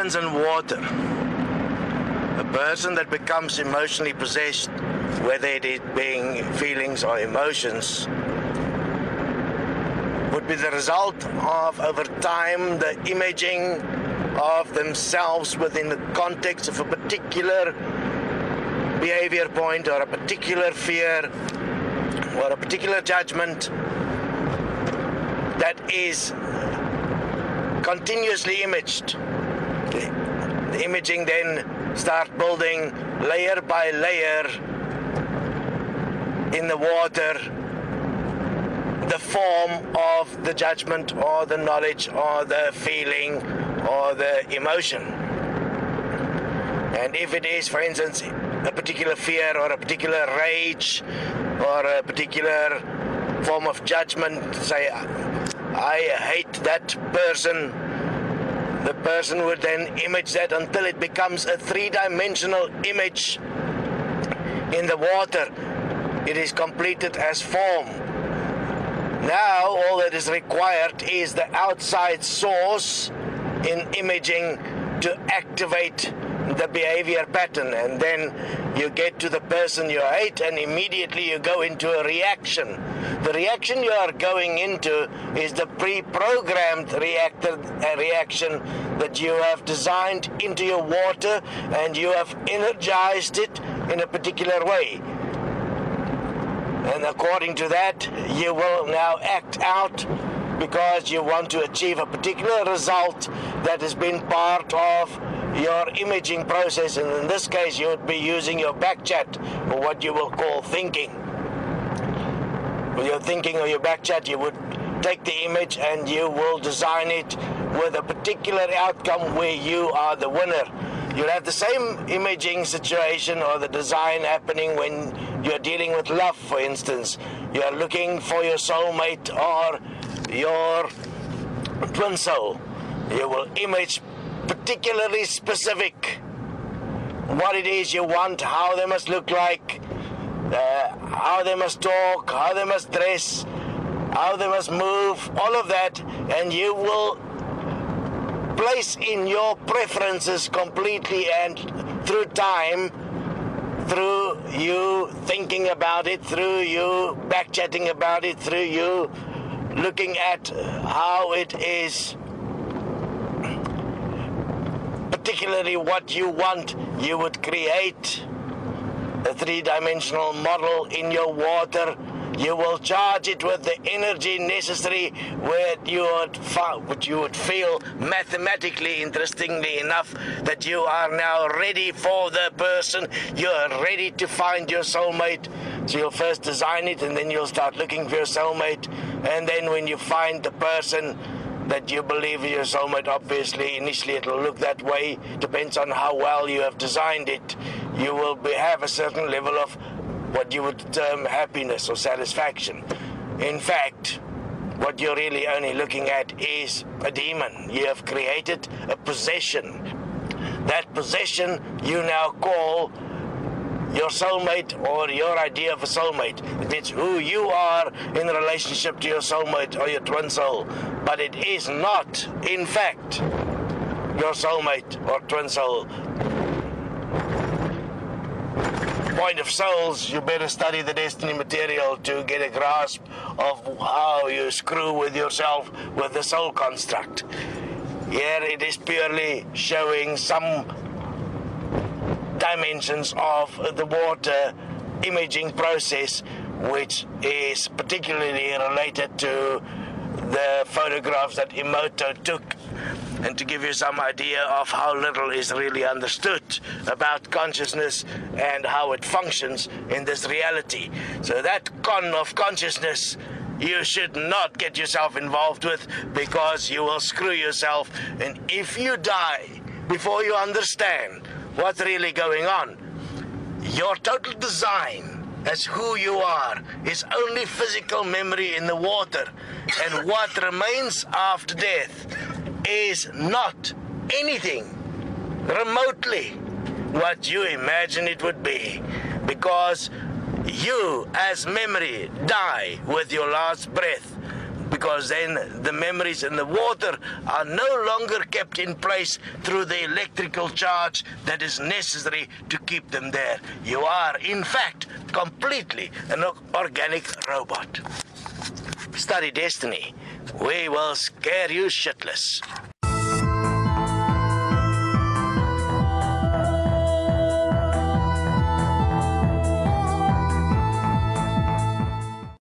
runs in water. A person that becomes emotionally possessed, whether it is being feelings or emotions, would be the result of, over time, the imaging of themselves within the context of a particular behavior point or a particular fear or a particular judgment that is continuously imaged. The imaging then starts building layer by layer in the water the form of the judgment or the knowledge or the feeling or the emotion. And if it is, for instance, a particular fear or a particular rage or a particular form of judgment, say, I hate that person, the person would then image that until it becomes a three-dimensional image in the water. It is completed as form. Now all that is required is the outside source in imaging to activate the behavior pattern, and then you get to the person you hate and immediately you go into a reaction. The reaction you are going into is the pre-programmed reaction that you have designed into your water, and you have energized it in a particular way. And according to that, you will now act out because you want to achieve a particular result that has been part of your imaging process. And in this case, you would be using your back chat, or what you will call thinking. With your thinking or your back chat, you would take the image and you will design it with a particular outcome where you are the winner. You'll have the same imaging situation or the design happening when you're dealing with love, for instance. You're looking for your soulmate or your twin soul. You will image particularly specific what it is you want, how they must look like, how they must talk, how they must dress, how they must move, all of that, and you will place in your preferences completely, and through time, through you thinking about it, through you back-chatting about it, through you looking at how it is, particularly what you want, you would create a three-dimensional model in your water. You will charge it with the energy necessary where you would feel mathematically, interestingly enough, that you are now ready for the person. You are ready to find your soulmate. So you'll first design it, and then you'll start looking for your soulmate. And then when you find the person that you believe is your soulmate, obviously, initially it will look that way. Depends on how well you have designed it. You will have a certain level of what you would term happiness or satisfaction. In fact, what you're really only looking at is a demon. You have created a possession. That possession you now call your soulmate or your idea of a soulmate. It's who you are in relationship to your soulmate or your twin soul. But it is not, in fact, your soulmate or twin soul. Point of souls, you better study the Desteni material to get a grasp of how you screw with yourself with the soul construct. Here it is purely showing some dimensions of the water imaging process, which is particularly related to the photographs that Emoto took, and to give you some idea of how little is really understood about consciousness and how it functions in this reality. So that con of consciousness you should not get yourself involved with, because you will screw yourself. And if you die before you understand what's really going on, your total design as who you are is only physical memory in the water, and what remains after death is not anything remotely what you imagine it would be, because you as memory die with your last breath. because then the memories in the water are no longer kept in place through the electrical charge that is necessary to keep them there. You are, in fact, completely an organic robot. Study Destiny. We will scare you shitless.